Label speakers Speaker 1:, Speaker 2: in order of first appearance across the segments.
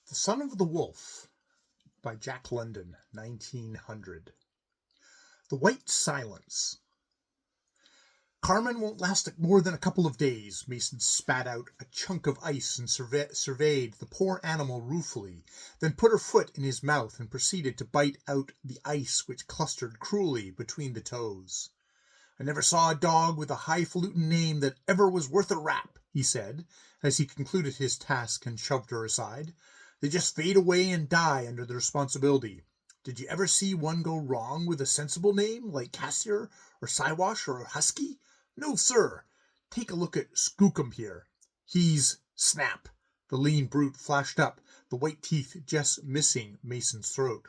Speaker 1: The Son of the Wolf by Jack London, 1900. The Wht Slnc. Carmen won't last more than a couple of days. Mason spat out a chunk of ice and surveyed the poor animal ruefully, then put her foot in his mouth and proceeded to bite out the ice which clustered cruelly between the toes. "I never saw a dog with a highfalutin name that ever was worth a rap," he said, as he concluded his task and shoved her aside. "They just fade away and die under the responsibility. Did you ever see one go wrong with a sensible name, like Cassier or Siwash or Husky? No, sir. Take a look at Skookum here. He's snap." The lean brute flashed up, the white teeth just missing Mason's throat.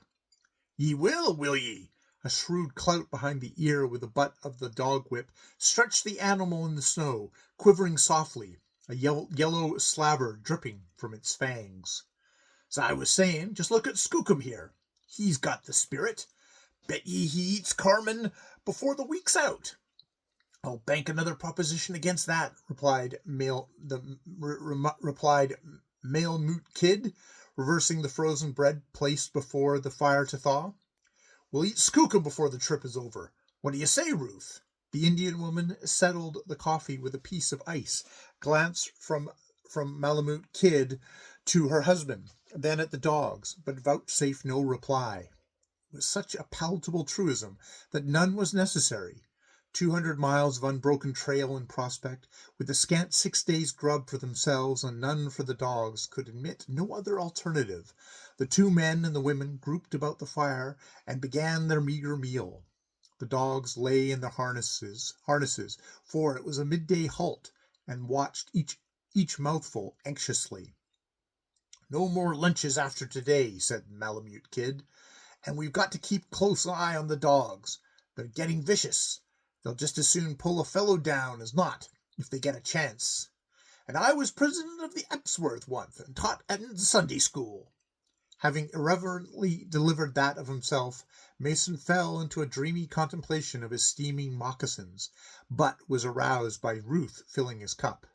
Speaker 1: "Ye will ye?" A shrewd clout behind the ear with the butt of the dog whip stretched the animal in the snow, quivering softly, a yellow slaver dripping from its fangs. "As I was saying, just look at Skookum here. He's got the spirit. Bet ye he eats Carmen before the week's out." "I'll bank another proposition against that," replied Malemute Kid, reversing the frozen bread placed before the fire to thaw. "We'll eat Skookum before the trip is over. What do you say, Ruth?" The Indian woman settled the coffee with a piece of ice, glanced from Malemute Kid to her husband, then at the dogs, but vouchsafed no reply. It was such a palatable truism that none was necessary. 200 miles of unbroken trail in prospect, with a scant 6 days' grub for themselves and none for the dogs, could admit no other alternative. The two men and the women grouped about the fire and began their meager meal. The dogs lay in their harnesses, for it was a midday halt, and watched each mouthful anxiously. "No more lunches after today," said Malemute Kid, "and we've got to keep close eye on the dogs. They're getting vicious. They'll just as soon pull a fellow down as not, if they get a chance. And I was president of the Epsworth once, and taught at Sunday school." Having irreverently delivered that of himself, Mason fell into a dreamy contemplation of his steaming moccasins, but was aroused by Ruth filling his cup.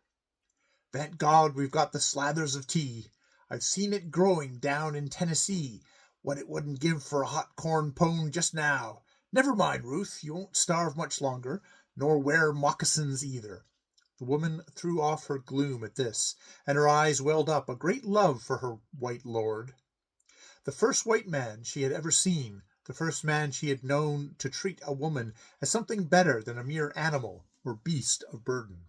Speaker 1: "Thank God we've got the slathers of tea. I've seen it growing down in Tennessee, what it wouldn't give for a hot corn pone just now. Never mind, Ruth, you won't starve much longer, nor wear moccasins either." The woman threw off her gloom at this, and her eyes welled up a great love for her white lord. The first white man she had ever seen, the first man she had known to treat a woman as something better than a mere animal or beast of burden.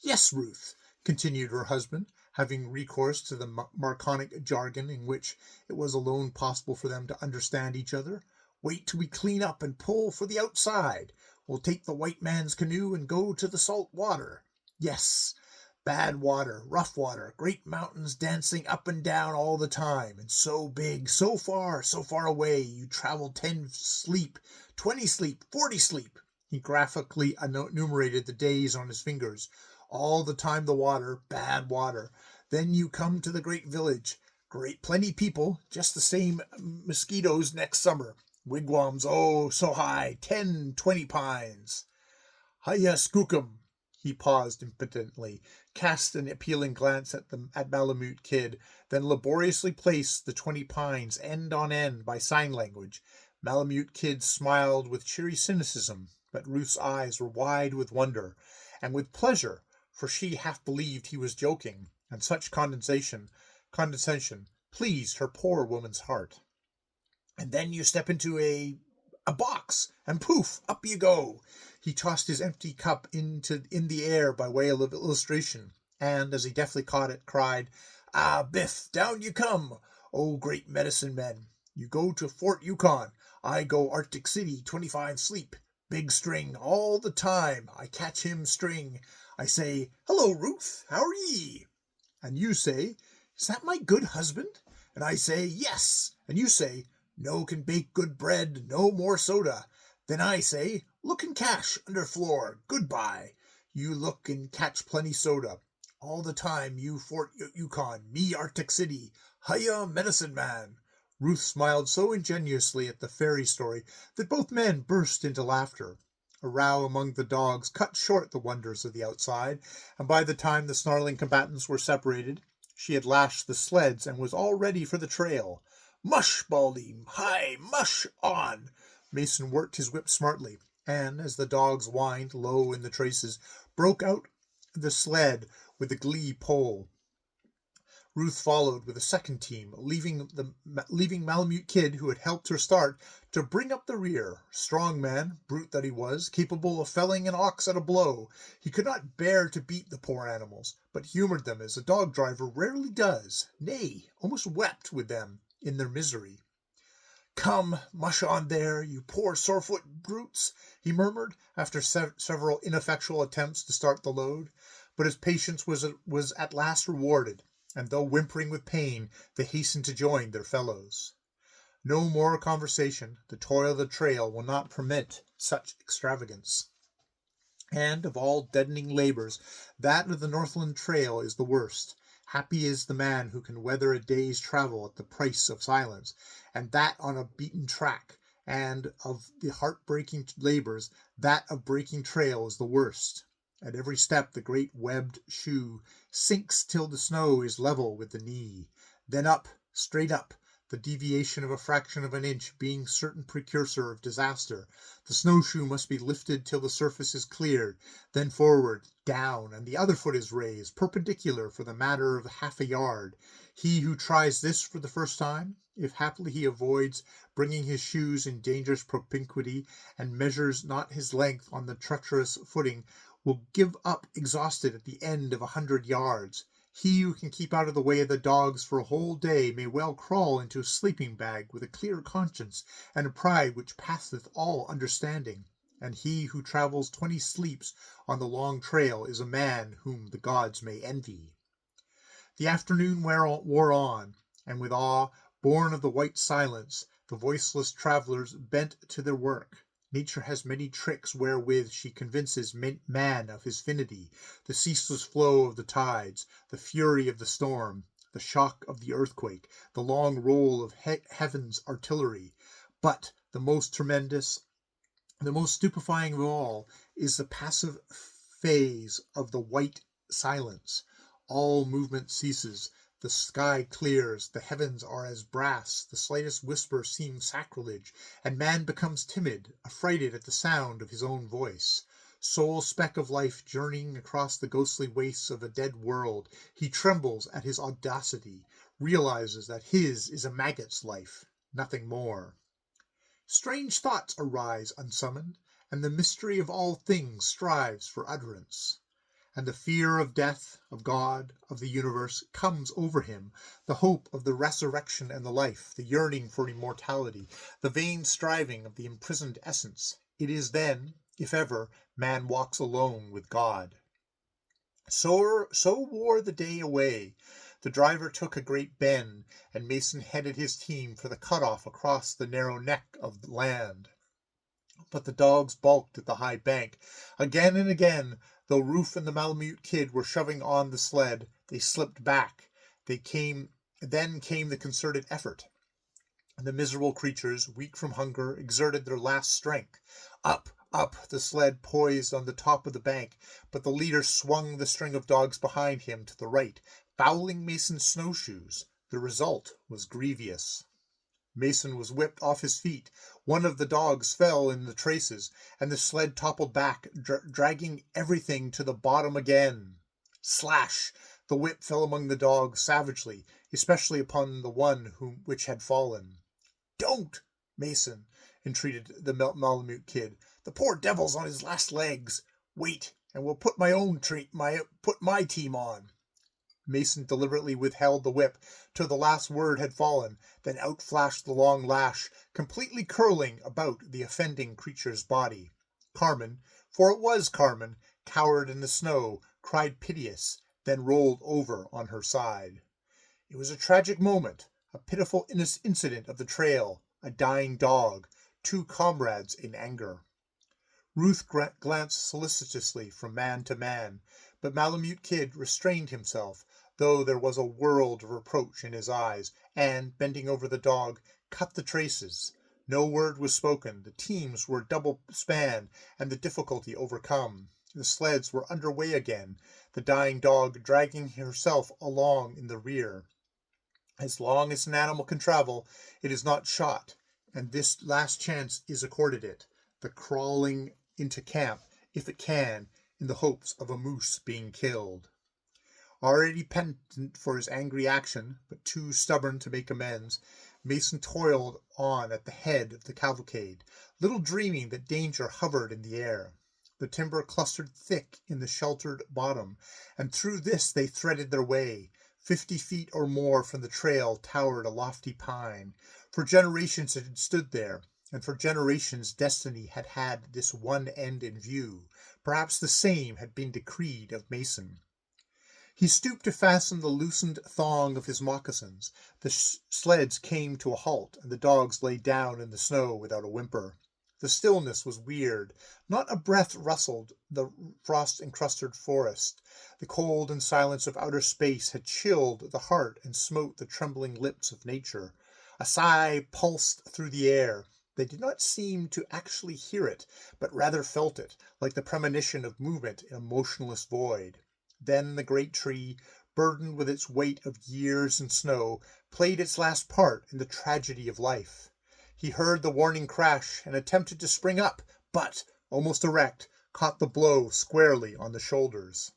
Speaker 1: "Yes, Ruth," continued her husband, having recourse to the Marconic jargon in which it was alone possible for them to understand each other. "Wait till we clean up and pull for the outside. We'll take the white man's canoe and go to the salt water. Yes, bad water, rough water, great mountains dancing up and down all the time, and so big, so far away, you travel 10 sleep, 20 sleep, 40 sleep." He graphically enumerated the days on his fingers. "All the time the water, bad water. Then you come to the great village. Great plenty people, just the same mosquitoes next summer. Wigwams, oh, so high, 10, 20 pines. Hiya, Skookum." He paused impotently, cast an appealing glance at Malemute Kid, then laboriously placed the 20 pines end on end by sign language. Malemute Kid smiled with cheery cynicism, but Ruth's eyes were wide with wonder, and with pleasure, for she half believed he was joking, and such condescension pleased her poor woman's heart. "And then you step into a box, and poof, up you go." He tossed his empty cup in the air by way of illustration, and, as he deftly caught it, cried, "Ah, Biff, down you come, oh great medicine men. You go to Fort Yukon, I go Arctic City, 25 sleep, big string, all the time I catch him string. I say, 'Hello, Ruth, how are ye?' And you say, 'Is that my good husband?' And I say, 'Yes.' And you say, 'No can bake good bread, no more soda.' Then I say, 'Look and cash, under floor, goodbye.' You look and catch plenty soda. All the time you Fort Yukon, me Arctic City. Hiya, medicine man." Ruth smiled so ingenuously at the fairy story that both men burst into laughter. A row among the dogs cut short the wonders of the outside, and by the time the snarling combatants were separated, She had lashed the sleds and was all ready for the trail. "Mush, Baldy! Hi, mush on!" Mason worked his whip smartly, and, as the dogs whined low in the traces, broke out the sled with a glee pull. Ruth followed with a second team, leaving Malamute Kid, who had helped her start, to bring up the rear. Strong man, brute that he was, capable of felling an ox at a blow. He could not bear to beat the poor animals, but humored them as a dog driver rarely does, nay, almost wept with them in their misery. "Come, mush on there, you poor sorefoot brutes," he murmured, after several ineffectual attempts to start the load. But his patience was at last rewarded, and though whimpering with pain, they hastened to join their fellows. No more conversation. The toil of the trail will not permit such extravagance. And of all deadening labors, that of the Northland Trail is the worst. Happy is the man who can weather a day's travel at the price of silence, and that on a beaten track. And of the heart-breaking labors, that of breaking trail is the worst. At every step the great webbed shoe sinks till the snow is level with the knee. Then up, straight up, the deviation of a fraction of an inch being certain precursor of disaster. The snowshoe must be lifted till the surface is cleared, then forward, down, and the other foot is raised, perpendicular for the matter of half a yard. He who tries this for the first time, if happily he avoids bringing his shoes in dangerous propinquity, and measures not his length on the treacherous footing, will give up exhausted at the end of 100 yards. He who can keep out of the way of the dogs for a whole day may well crawl into a sleeping bag with a clear conscience and a pride which passeth all understanding. And he who travels 20 sleeps on the long trail is a man whom the gods may envy. The afternoon wore on, and with awe, born of the white silence, the voiceless travelers bent to their work. Nature has many tricks wherewith she convinces man of his finity, the ceaseless flow of the tides, the fury of the storm, the shock of the earthquake, the long roll of heaven's artillery. But the most tremendous, the most stupefying of all, is the passive phase of the white silence. All movement ceases. The sky clears, the heavens are as brass, the slightest whisper seems sacrilege, and man becomes timid, affrighted at the sound of his own voice. Sole speck of life journeying across the ghostly wastes of a dead world, he trembles at his audacity, realizes that his is a maggot's life, nothing more. Strange thoughts arise unsummoned, and the mystery of all things strives for utterance. And the fear of death, of God, of the universe, comes over him, the hope of the resurrection and the life, the yearning for immortality, the vain striving of the imprisoned essence. It is then, if ever, man walks alone with God. So wore the day away. The driver took a great bend, and Mason headed his team for the cutoff across the narrow neck of land. But the dogs balked at the high bank. Again and again, though Ruth and the Malamute Kid were shoving on the sled, they slipped back. Then came the concerted effort. The miserable creatures, weak from hunger, exerted their last strength. Up, the sled poised on the top of the bank, but the leader swung the string of dogs behind him to the right, fouling Mason's snowshoes. The result was grievous. Mason was whipped off his feet. One of the dogs fell in the traces, and the sled toppled back, dragging everything to the bottom again. Slash! The whip fell among the dogs savagely, especially upon the one which had fallen. "Don't, Mason," entreated the Malamute Kid. "The poor devil's on his last legs. Wait, and we'll put my team on." Mason deliberately withheld the whip till the last word had fallen, then out flashed the long lash, completely curling about the offending creature's body. Carmen, for it was Carmen, cowered in the snow, cried piteous, then rolled over on her side. It was a tragic moment, a pitiful incident of the trail, a dying dog, two comrades in anger. Ruth glanced solicitously from man to man, but Malamute Kid restrained himself, though there was a world of reproach in his eyes, and, bending over the dog, cut the traces. No word was spoken. The teams were double spanned, and the difficulty overcome. The sleds were underway again, the dying dog dragging herself along in the rear. As long as an animal can travel, it is not shot, and this last chance is accorded it, the crawling into camp, if it can, in the hopes of a moose being killed. Already penitent for his angry action, but too stubborn to make amends, Mason toiled on at the head of the cavalcade, little dreaming that danger hovered in the air. The timber clustered thick in the sheltered bottom, and through this they threaded their way. 50 feet or more from the trail towered a lofty pine. For generations it had stood there, and for generations destiny had had this one end in view. Perhaps the same had been decreed of Mason. He stooped to fasten the loosened thong of his moccasins. The sleds came to a halt, and the dogs lay down in the snow without a whimper. The stillness was weird. Not a breath rustled the frost-encrusted forest. The cold and silence of outer space had chilled the heart and smote the trembling lips of nature. A sigh pulsed through the air. They did not seem to actually hear it, but rather felt it, like the premonition of movement in a motionless void. Then the great tree, burdened with its weight of years and snow, played its last part in the tragedy of life. He heard the warning crash and attempted to spring up, but, almost erect, caught the blow squarely on the shoulders.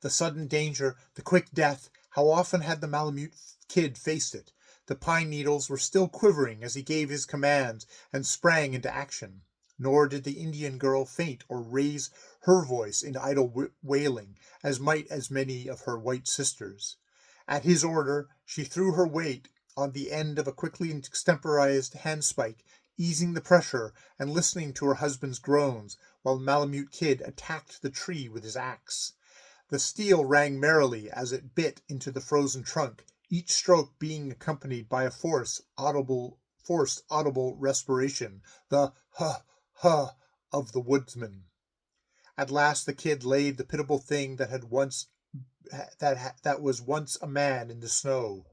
Speaker 1: The sudden danger, the quick death, how often had the Malamute kid faced it? The pine needles were still quivering as he gave his commands and sprang into action. Nor did the Indian girl faint or raise her voice in idle wailing, as might as many of her white sisters. At his order, she threw her weight on the end of a quickly extemporized handspike, easing the pressure and listening to her husband's groans, while the Malamute kid attacked the tree with his axe. The steel rang merrily as it bit into the frozen trunk, each stroke being accompanied by a forced audible respiration, the huh of the woodsman. At last the kid laid the pitiable thing that was once a man in the snow.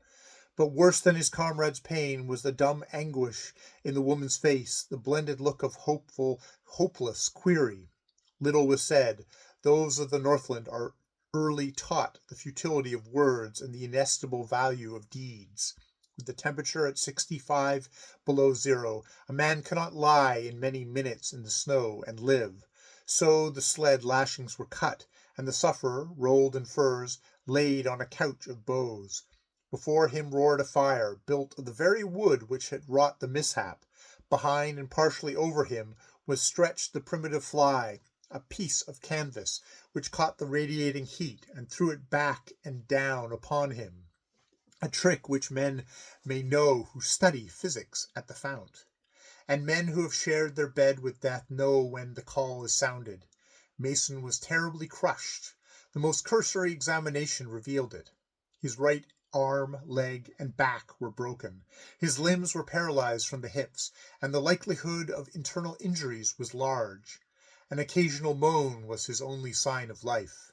Speaker 1: But worse than his comrade's pain was the dumb anguish in the woman's face, the blended look of hopeless query. Little was said. Those of the Northland are early taught the futility of words and the inestimable value of deeds. With the temperature at 65 below zero, a man cannot lie in many minutes in the snow and live. So the sled lashings were cut, and the sufferer, rolled in furs, laid on a couch of boughs. Before him roared a fire, built of the very wood which had wrought the mishap. Behind and partially over him was stretched the primitive fly, a piece of canvas, which caught the radiating heat and threw it back and down upon him, a trick which men may know who study physics at the fount. And men who have shared their bed with death know when the call is sounded. Mason was terribly crushed. The most cursory examination revealed it. His right arm, leg, and back were broken. His limbs were paralyzed from the hips, and the likelihood of internal injuries was large. An occasional moan was his only sign of life.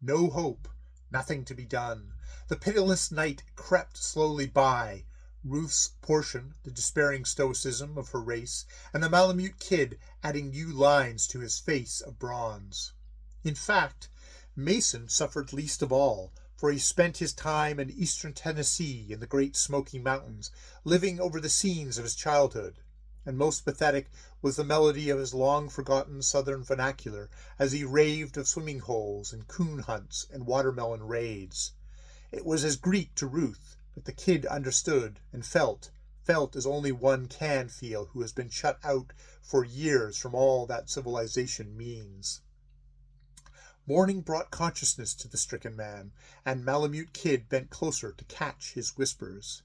Speaker 1: No hope, nothing to be done. The pitiless night crept slowly by. Ruth's portion, the despairing stoicism of her race, and the Malamute kid adding new lines to his face of bronze. In fact, Mason suffered least of all, for he spent his time in eastern Tennessee in the Great Smoky Mountains, living over the scenes of his childhood. And most pathetic was the melody of his long-forgotten southern vernacular as he raved of swimming holes and coon hunts and watermelon raids. It was as Greek to Ruth, but the kid understood and felt as only one can feel who has been shut out for years from all that civilization means. Morning brought consciousness to the stricken man, and Malamute kid bent closer to catch his whispers.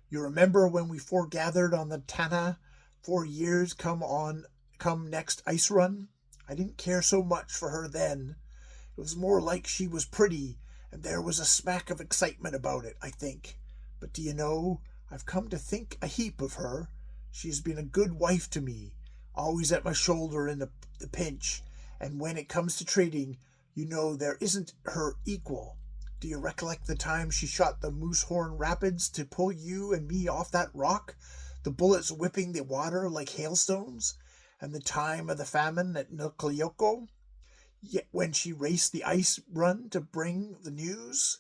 Speaker 1: "You remember when we foregathered on the Tana 4 years come next ice run? I didn't care so much for her then. It was more like she was pretty, and there was a smack of excitement about it, I think. But do you know, I've come to think a heap of her. She has been a good wife to me, always at my shoulder in the pinch, and when it comes to trading, you know there isn't her equal. Do you recollect the time she shot the Moosehorn Rapids to pull you and me off that rock, the bullets whipping the water like hailstones? and the time of the famine at Nuklayoko, yet when she raced the ice run to bring the news?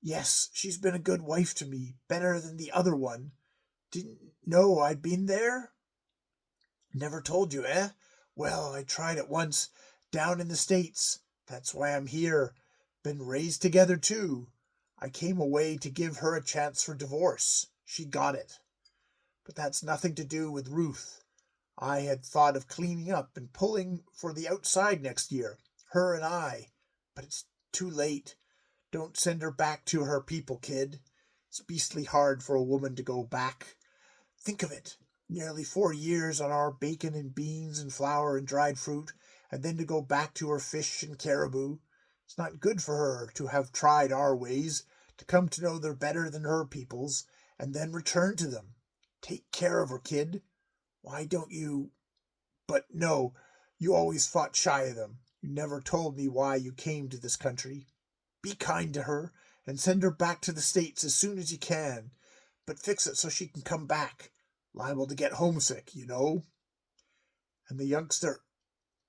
Speaker 1: Yes, she's been a good wife to me, better than the other one. Didn't know I'd been there? Never told you, eh? Well, I tried it once, down in the States. That's why I'm here. Been raised together, too. I came away to give her a chance for divorce. She got it. But that's nothing to do with Ruth. I had thought of cleaning up and pulling for the outside next year, her and I. But it's too late. Don't send her back to her people, kid. It's beastly hard for a woman to go back. Think of it. Nearly 4 years on our bacon and beans and flour and dried fruit, and then to go back to her fish and caribou. It's not good for her to have tried our ways, to come to know they're better than her people's, and then return to them. Take care of her, kid. Why don't you... But no, you always fought shy of them. You never told me why you came to this country. Be kind to her, and send her back to the States as soon as you can. But fix it so she can come back. Liable to get homesick, you know. And the youngster,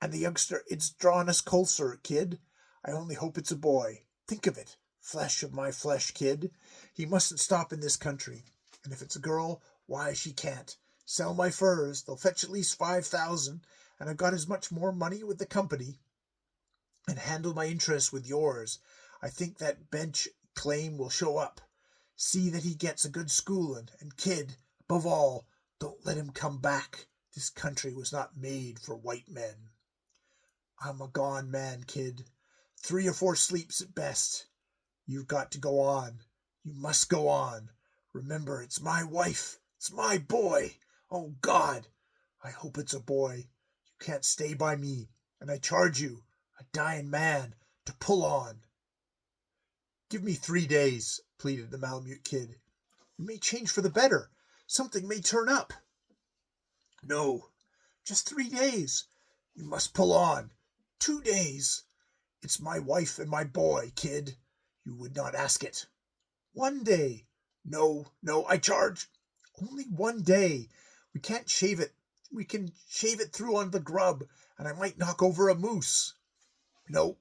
Speaker 1: it's drawn us closer, kid. I only hope it's a boy. Think of it. Flesh of my flesh, kid. He mustn't stop in this country. And if it's a girl, why, she can't. Sell my furs. They'll fetch at least 5,000, and I've got as much more money with the company. And handle my interests with yours. I think that bench claim will show up. See that he gets a good schooling, and kid, above all, don't let him come back. This country was not made for white men. I'm a gone man, kid. 3 or 4 sleeps at best. You've got to go on. You must go on. Remember, it's my wife. It's my boy. Oh, God. I hope it's a boy. You can't stay by me, and I charge you, a dying man, to pull on. Give me 3 days, pleaded the Malamute kid. You may change for the better. Something may turn up. No, just 3 days. You must pull on. 2 days. It's my wife and my boy, kid. You would not ask it. 1 day. No, I charge. Only 1 day. We can't shave it. We can shave it through on the grub, and I might knock over a moose. No.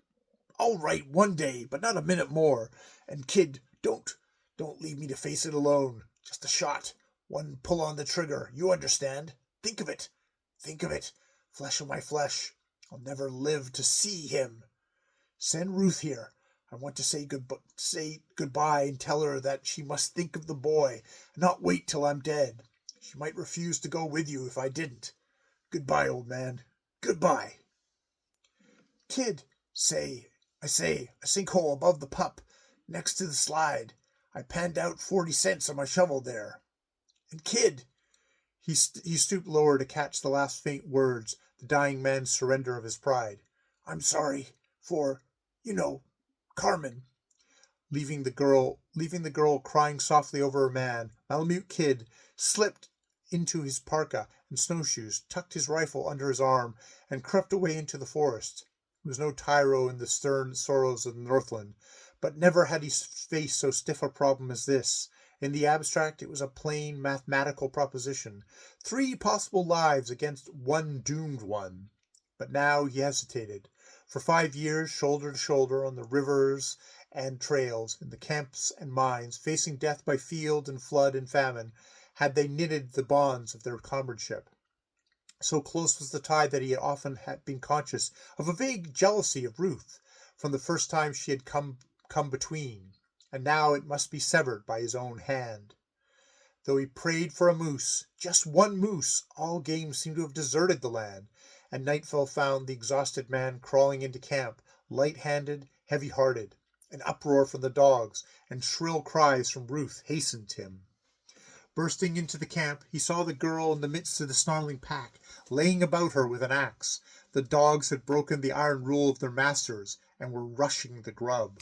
Speaker 1: All right, 1 day, but not a minute more. And kid, don't leave me to face it alone. Just a shot. 1 pull on the trigger. You understand? Think of it. Flesh of my flesh. I'll never live to see him. Send Ruth here. I want to say goodbye and tell her that she must think of the boy and not wait till I'm dead. She might refuse to go with you if I didn't. Goodbye, old man. Goodbye. Kid, a sinkhole above the pup, next to the slide. I panned out 40 cents on my shovel there. And kid, he stooped lower to catch the last faint words, the dying man's surrender of his pride. I'm sorry for, Carmen. Leaving the girl crying softly over her man, Malamute Kid slipped into his parka and snowshoes, tucked his rifle under his arm, and crept away into the forest. He was no tyro in the stern sorrows of the Northland, but never had he faced so stiff a problem as this. In the abstract, it was a plain mathematical proposition. 3 possible lives against 1 doomed one. But now he hesitated. For 5 years, shoulder to shoulder, on the rivers and trails, in the camps and mines, facing death by field and flood and famine, had they knitted the bonds of their comradeship. So close was the tie that he had often been conscious of a vague jealousy of Ruth, from the first time she had come between, and now it must be severed by his own hand. Though he prayed for a moose, just 1 moose, all game seemed to have deserted the land, and nightfall found the exhausted man crawling into camp, light-handed, heavy-hearted. An uproar from the dogs and shrill cries from Ruth hastened him. Bursting into the camp, he saw the girl in the midst of the snarling pack, laying about her with an axe. The dogs had broken the iron rule of their masters and were rushing the grub.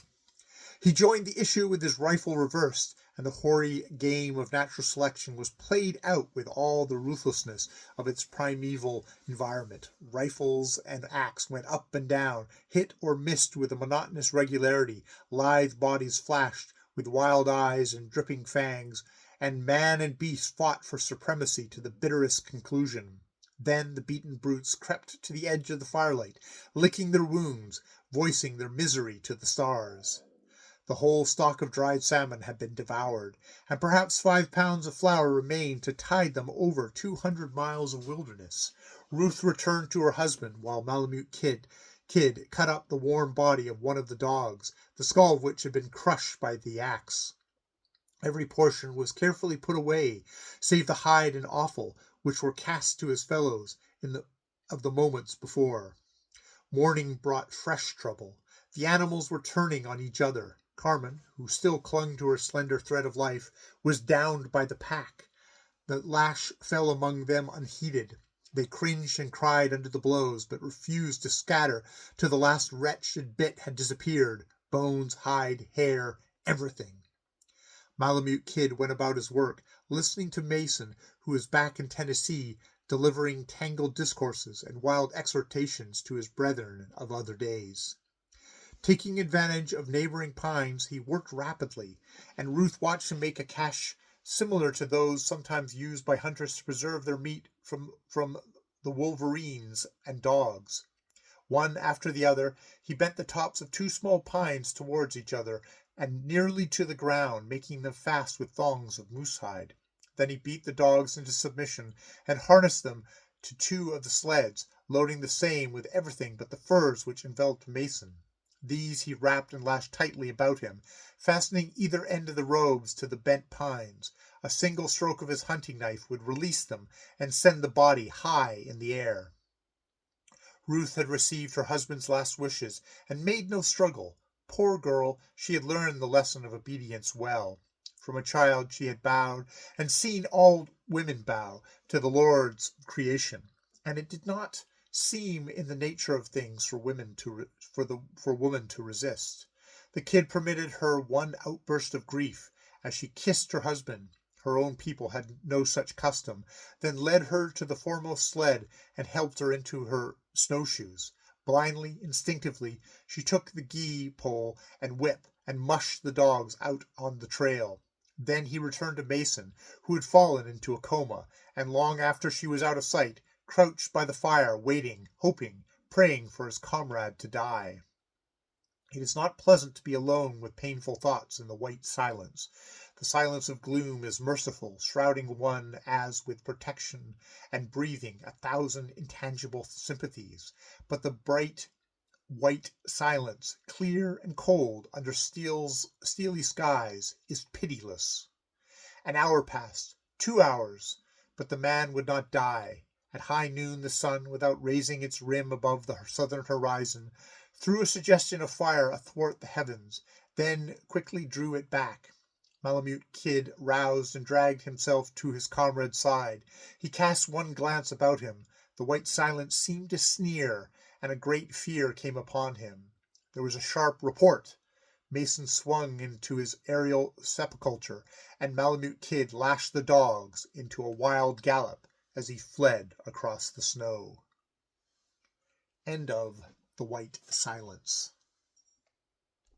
Speaker 1: He joined the issue with his rifle reversed, and the hoary game of natural selection was played out with all the ruthlessness of its primeval environment. Rifles and axe went up and down, hit or missed with a monotonous regularity. Lithe bodies flashed with wild eyes and dripping fangs, and man and beast fought for supremacy to the bitterest conclusion. Then the beaten brutes crept to the edge of the firelight, licking their wounds, voicing their misery to the stars. The whole stock of dried salmon had been devoured, and perhaps 5 pounds of flour remained to tide them over 200 miles of wilderness. Ruth returned to her husband, while Malamute Kid cut up the warm body of one of the dogs, the skull of which had been crushed by the axe. Every portion was carefully put away, save the hide and offal, which were cast to his fellows of the moments before. Morning brought fresh trouble. The animals were turning on each other. Carmen, who still clung to her slender thread of life, was downed by the pack. The lash fell among them unheeded. They cringed and cried under the blows, but refused to scatter till the last wretched bit had disappeared. Bones, hide, hair, everything. Malamute Kid went about his work, listening to Mason, who was back in Tennessee, delivering tangled discourses and wild exhortations to his brethren of other days. Taking advantage of neighboring pines, he worked rapidly, and Ruth watched him make a cache similar to those sometimes used by hunters to preserve their meat from the wolverines and dogs. One after the other, he bent the tops of 2 small pines towards each other and nearly to the ground, making them fast with thongs of moose hide. Then he beat the dogs into submission and harnessed them to 2 of the sleds, loading the same with everything but the furs which enveloped Mason. These he wrapped and lashed tightly about him, fastening either end of the robes to the bent pines. A single stroke of his hunting knife would release them and send the body high in the air. Ruth had received her husband's last wishes and made no struggle. Poor girl, she had learned the lesson of obedience well. From a child she had bowed, and seen all women bow, to the Lord's creation, and it did not seem in the nature of things for woman to resist. The kid permitted her one outburst of grief as she kissed her husband. Her own people had no such custom, then led her to the foremost sled and helped her into her snowshoes. Blindly, instinctively, she took the gee pole and whip and mushed the dogs out on the trail. Then he returned to Mason, who had fallen into a coma, and long after she was out of sight, crouched by the fire, waiting, hoping, praying for his comrade to die. It is not pleasant to be alone with painful thoughts in the white silence. The silence of gloom is merciful, shrouding one as with protection and breathing 1,000 intangible sympathies. But the bright white silence, clear and cold under steely skies, is pitiless. An hour passed, 2 hours, but the man would not die. At high noon the sun, without raising its rim above the southern horizon, threw a suggestion of fire athwart the heavens, then quickly drew it back. Malamute Kid roused and dragged himself to his comrade's side. He cast one glance about him. The white silence seemed to sneer, and a great fear came upon him. There was a sharp report. Mason swung into his aerial sepulchre, and Malamute Kid lashed the dogs into a wild gallop as he fled across the snow. End of The White Silence.